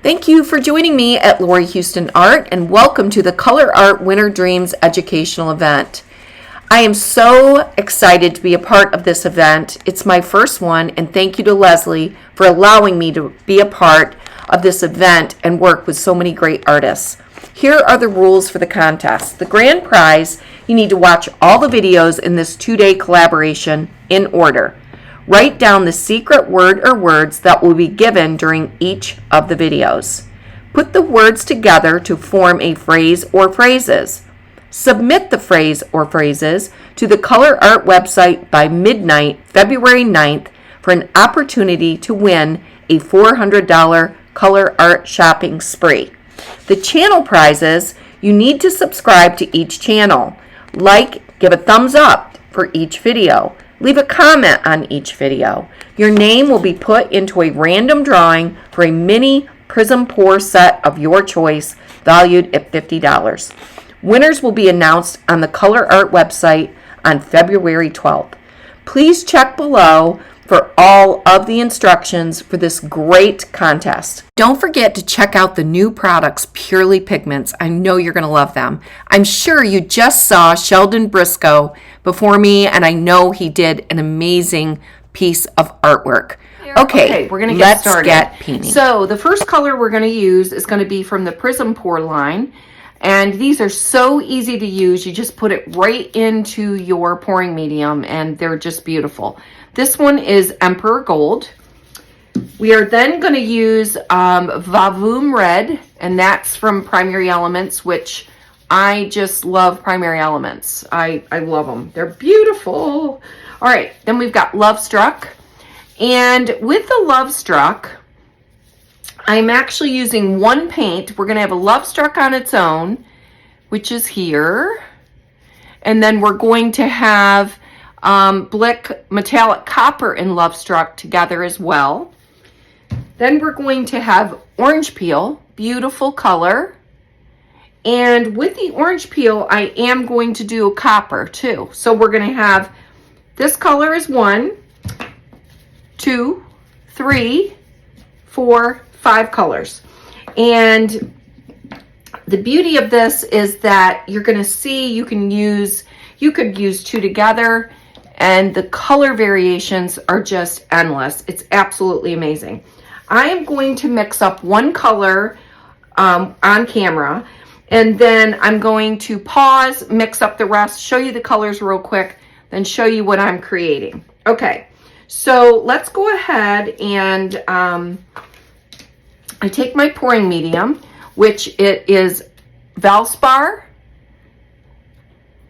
Thank you for joining me at Lori Houston Art, and welcome to the ColourArte WinterDreams educational event. I am so excited to be a part of this event. It's my first one, and thank you to Leslie for allowing me to be a part of this event and work with so many great artists. Here are the rules for the contest. The grand prize, you need to watch all the videos in this 2-day collaboration in order. Write down the secret word or words that will be given during each of the videos. Put the words together to form a phrase or phrases. Submit the phrase or phrases to the ColourArte website by midnight, February 9th, for an opportunity to win a $400 ColourArte shopping spree. The channel prizes, you need to subscribe to each channel. Give a thumbs up for each video. Leave a comment on each video. Your name will be put into a random drawing for a mini Prizm Pour set of your choice, valued at $50. Winners will be announced on the ColourArte website on February 12th. Please check below for all of the instructions for this great contest. Don't forget to check out the new products, Purely Pigments. I know you're going to love them. I'm sure you just saw Sheldon Briscoe before me, and I know he did an amazing piece of artwork. Okay, we're going to get started. Let's get painting. So the first color we're going to use is going to be from the Prizm Pour line. And these are so easy to use. You just put it right into your pouring medium and they're just beautiful. This one is Emperor Gold. We are then going to use Vavoom Red, and that's from Primary Elements, which I just love Primary Elements. I love them. They're beautiful. All right, then we've got Love Struck. And with the Love Struck, I'm actually using one paint. We're going to have a Love Struck on its own, which is here. And then we're going to have Blick Metallic Copper and Love Struck together as well. Then we're going to have Orange Peel, beautiful color. And with the Orange Peel, I am going to do a copper too. So we're going to have, this color is 1, 2, 3, 4, 5 colors. And the beauty of this is that you're going to see you could use 2 together, and the color variations are just endless. It's absolutely amazing. I am going to mix up one color on camera, and then I'm going to pause, mix up the rest, show you the colors real quick, then show you what I'm creating. Okay, so let's go ahead and I take my pouring medium, which it is Valspar,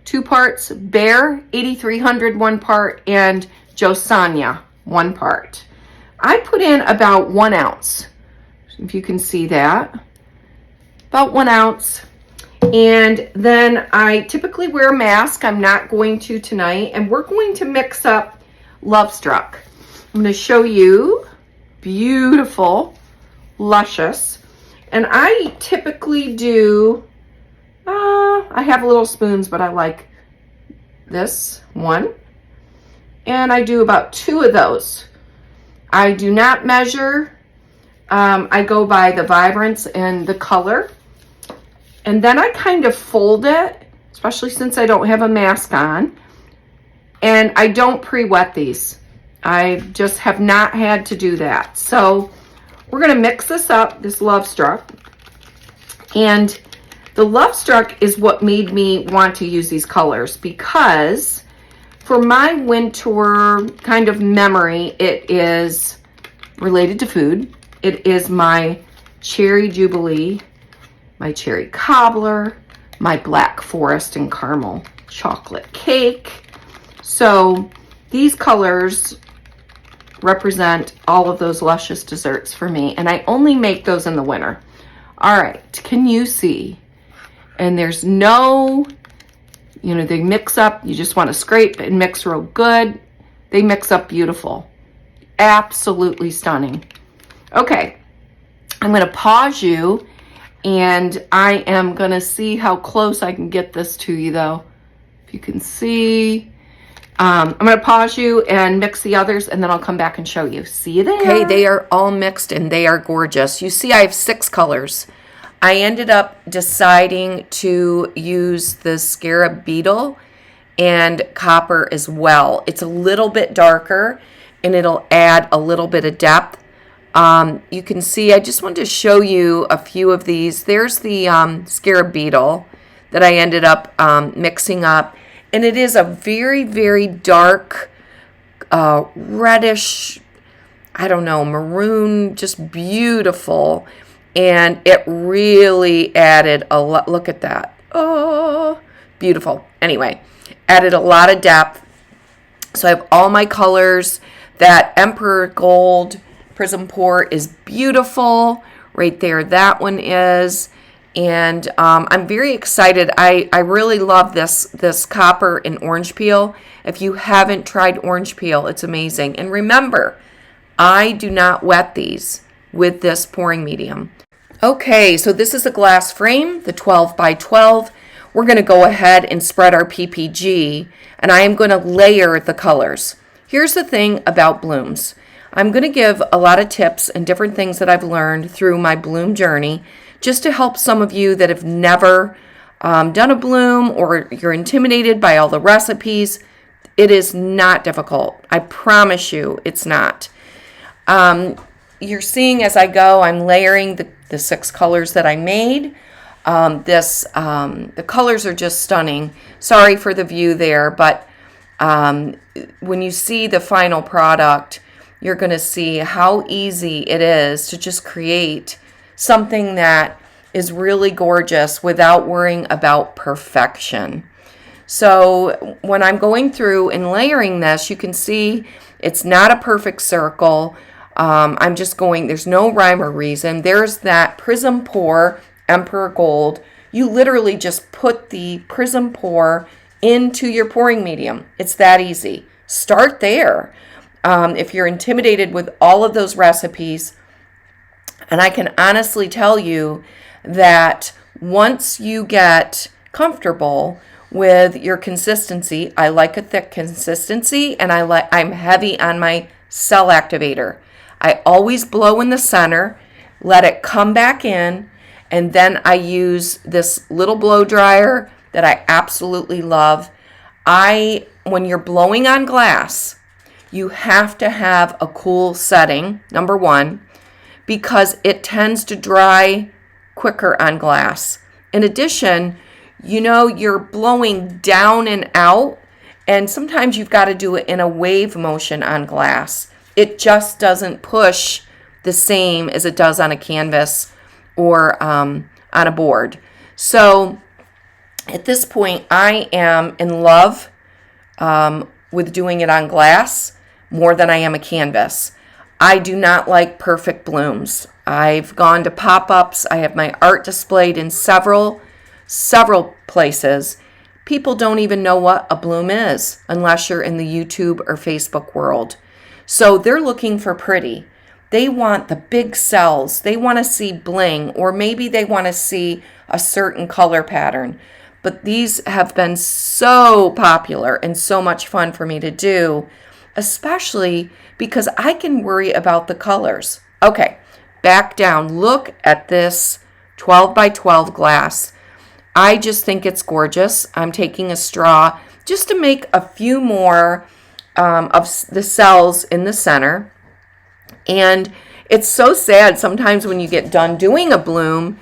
2 parts, Bear 8300 1 part, and Josanya 1 part. I put in about 1 ounce, if you can see that, about 1 ounce. And then I typically wear a mask. I'm not going to tonight, and we're going to mix up Love Struck. I'm going to show you, beautiful, luscious. And I typically do, I have little spoons, but I like this one. And I do about 2 of those. I do not measure. I go by the vibrance and the color. And then I kind of fold it, especially since I don't have a mask on. And I don't pre-wet these. I just have not had to do that. So we're going to mix this up, this Love Struck. And the Love Struck is what made me want to use these colors, because for my winter kind of memory, it is related to food. It is my Cherry Jubilee, my Cherry Cobbler, my Black Forest and Caramel Chocolate Cake. So these colors represent all of those luscious desserts for me, and I only make those in the winter. All right, can you see? And there's no, they mix up. You just want to scrape and mix real good. They mix up beautiful. Absolutely stunning. Okay, I'm going to pause you, and I am going to see how close I can get this to you, though. If you can see, I'm going to pause you and mix the others, and then I'll come back and show you. See you there. Okay, they are all mixed and they are gorgeous. You see I have 6 colors. I ended up deciding to use the Scarab Beetle and Copper as well. It's a little bit darker and it'll add a little bit of depth. You can see, I just wanted to show you a few of these. There's the Scarab Beetle that I ended up mixing up. And it is a very, very dark, reddish, I don't know, maroon, just beautiful. And it really added a lot. Look at that. Oh, beautiful. Anyway, added a lot of depth. So I have all my colors. That Emperor Gold Prizm Pour is beautiful. Right there, that one is. And I'm very excited. I really love this copper and orange peel. If you haven't tried orange peel, it's amazing. And remember, I do not wet these with this pouring medium. Okay, so this is a glass frame, the 12 by 12. We're going to go ahead and spread our PPG, and I am going to layer the colors. Here's the thing about blooms. I'm going to give a lot of tips and different things that I've learned through my bloom journey, just to help some of you that have never done a bloom or you're intimidated by all the recipes. It is not difficult. I promise you it's not. You're seeing as I go, I'm layering the 6 colors that I made. The colors are just stunning. Sorry for the view there, but when you see the final product, you're going to see how easy it is to just create something that is really gorgeous without worrying about perfection. So when I'm going through and layering this, you can see it's not a perfect circle. I'm just going, there's no rhyme or reason. There's that Prizm Pour Emperor Gold. You literally just put the Prizm Pour into your pouring medium. It's that easy. Start there. If you're intimidated with all of those recipes, and I can honestly tell you that once you get comfortable with your consistency, I like a thick consistency, and I'm heavy on my cell activator. I always blow in the center, let it come back in, and then I use this little blow dryer that I absolutely love. When you're blowing on glass, you have to have a cool setting, number 1, because it tends to dry quicker on glass. In addition, you're blowing down and out, and sometimes you've got to do it in a wave motion on glass. It just doesn't push the same as it does on a canvas or on a board. So at this point, I am in love with doing it on glass more than I am a canvas. I do not like perfect blooms. I've gone to pop-ups. I have my art displayed in several places. People don't even know what a bloom is unless you're in the YouTube or Facebook world. So they're looking for pretty. They want the big cells. They want to see bling, or maybe they want to see a certain color pattern. But these have been so popular and so much fun for me to do, especially because I can worry about the colors. Okay, back down. Look at this 12 by 12 glass. I just think it's gorgeous. I'm taking a straw just to make a few more of the cells in the center. And it's so sad sometimes when you get done doing a bloom,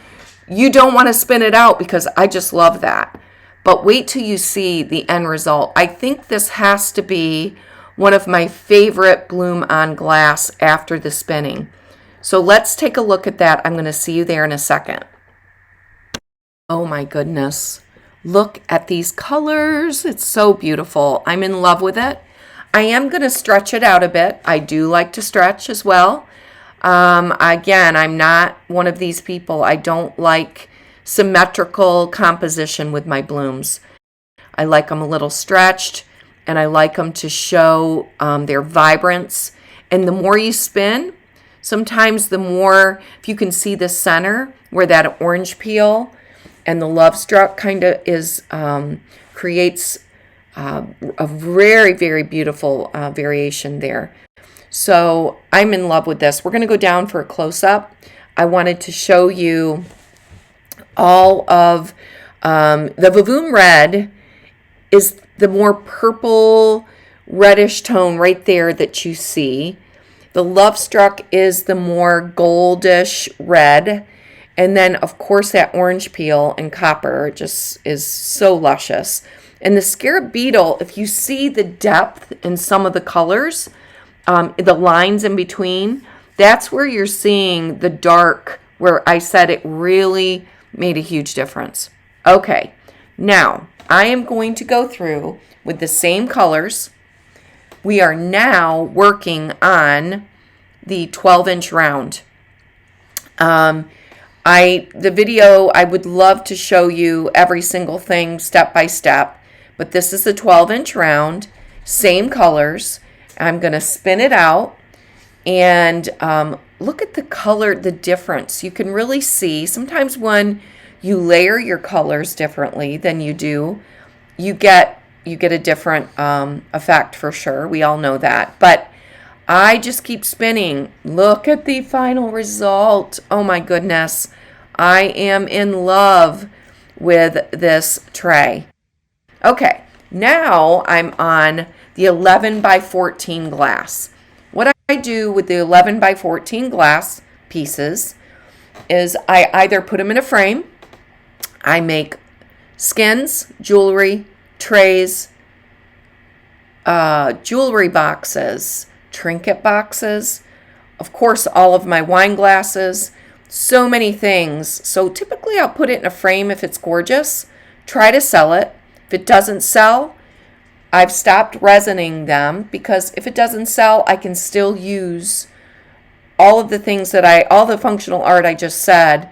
you don't want to spin it out, because I just love that. But wait till you see the end result. I think this has to be one of my favorite bloom on glass after the spinning. So let's take a look at that. I'm going to see you there in a second. Oh my goodness. Look at these colors. It's so beautiful. I'm in love with it. I am going to stretch it out a bit. I do like to stretch as well. Again, I'm not one of these people. I don't like symmetrical composition with my blooms. I like them a little stretched, and I like them to show their vibrance. And the more you spin, sometimes the more, if you can see the center where that orange peel and the love struck kind of is creates a very, very beautiful variation there. So I'm in love with this. We're going to go down for a close-up. I wanted to show you all of the Vavoom Red is the more purple reddish tone right there that you see. The Love Struck is the more goldish red. And then, of course, that orange peel and copper just is so luscious. And the Scarab Beetle, if you see the depth in some of the colors, the lines in between, that's where you're seeing the dark, where I said it really made a huge difference. Okay, now I am going to go through with the same colors. We are now working on the 12-inch round. The video, I would love to show you every single thing step by step, but this is the 12-inch round, same colors. I'm going to spin it out and look at the color, the difference. You can really see sometimes when you layer your colors differently than you do, you get a different effect for sure. We all know that. But I just keep spinning. Look at the final result. Oh my goodness. I am in love with this tray. Okay, now I'm on the 11 by 14 glass. What I do with the 11 by 14 glass pieces is I either put them in a frame, I make skins, jewelry, trays, jewelry boxes, trinket boxes, of course all of my wine glasses, so many things. So typically I'll put it in a frame if it's gorgeous, try to sell it. If it doesn't sell, I've stopped resining them, because if it doesn't sell, I can still use all of the things that all the functional art I just said,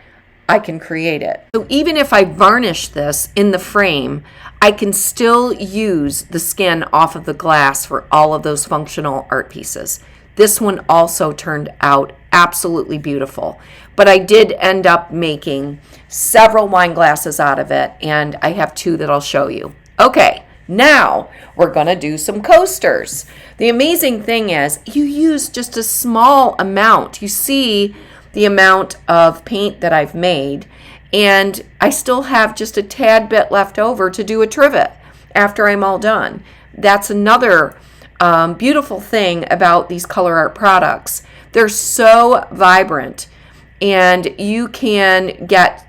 I can create it. So even if I varnish this in the frame, I can still use the skin off of the glass for all of those functional art pieces. This one also turned out absolutely beautiful, but I did end up making several wine glasses out of it, and I have two that I'll show you. Okay, now we're going to do some coasters. The amazing thing is you use just a small amount. You see the amount of paint that I've made, and I still have just a tad bit left over to do a trivet after I'm all done. That's another beautiful thing about these ColourArte products. They're so vibrant, and you can get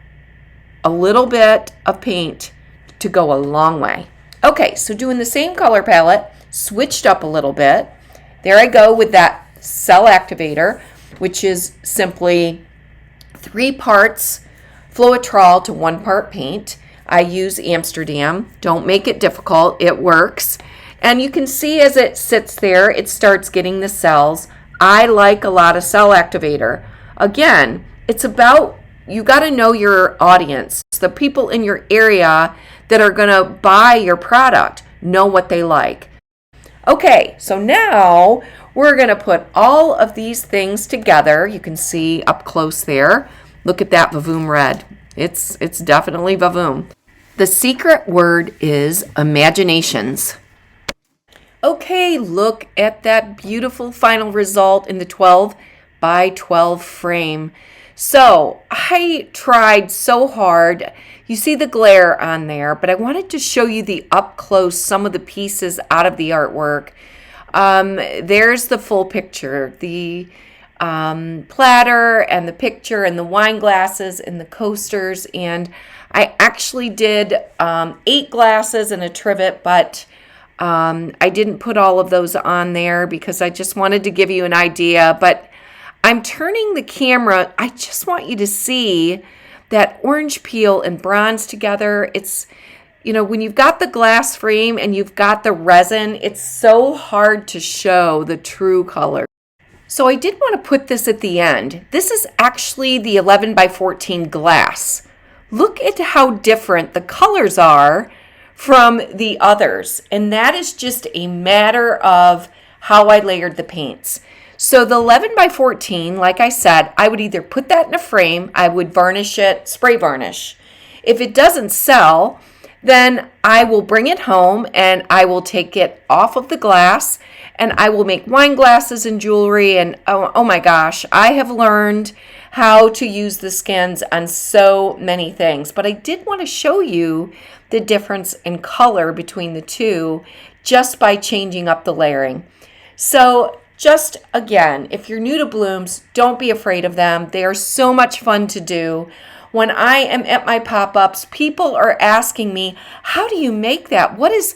a little bit of paint to go a long way. Okay, so doing the same color palette, switched up a little bit. There I go with that cell activator, which is simply 3 parts Floetrol to 1 part paint. I use Amsterdam. Don't make it difficult. It works. And you can see as it sits there, it starts getting the cells. I like a lot of cell activator. Again, it's about, you got to know your audience. The people in your area that are going to buy your product know what they like. Okay, so now we're going to put all of these things together. You can see up close there. Look at that Vavoom Red. It's definitely Vavoom. The secret word is imaginations. Okay, look at that beautiful final result in the 12 by 12 frame. So I tried so hard. You see the glare on there, but I wanted to show you the up close, some of the pieces out of the artwork. There's the full picture, the platter and the picture and the wine glasses and the coasters. And I actually did 8 glasses and a trivet, but I didn't put all of those on there because I just wanted to give you an idea. But I'm turning the camera. I just want you to see that orange peel and bronze together. It's, you know, when you've got the glass frame and you've got the resin, it's so hard to show the true color. So I did want to put this at the end. This is actually the 11 by 14 glass. Look at how different the colors are from the others. And that is just a matter of how I layered the paints. So the 11 by 14, like I said, I would either put that in a frame, I would varnish it, spray varnish. If it doesn't sell, Then I will bring it home and I will take it off of the glass and I will make wine glasses and jewelry. And oh my gosh, I have learned how to use the skins on so many things. But I did want to show you the difference in color between the two just by changing up the layering. So just again, if you're new to blooms, don't be afraid of them. They are so much fun to do. When I am at my pop-ups, people are asking me, how do you make that? What is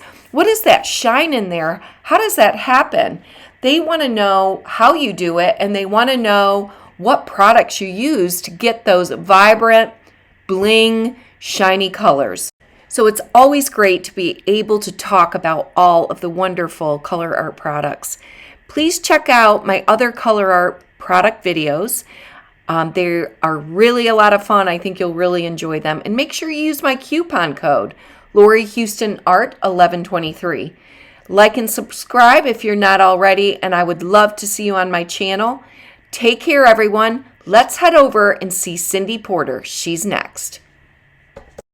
that shine in there? How does that happen? They want to know how you do it, and they want to know what products you use to get those vibrant, bling, shiny colors. So it's always great to be able to talk about all of the wonderful ColourArte products. Please check out my other ColourArte product videos. They are really a lot of fun. I think you'll really enjoy them. And make sure you use my coupon code, Lori Houston Art 1123. Like and subscribe if you're not already, and I would love to see you on my channel. Take care, everyone. Let's head over and see Cindy Porter. She's next.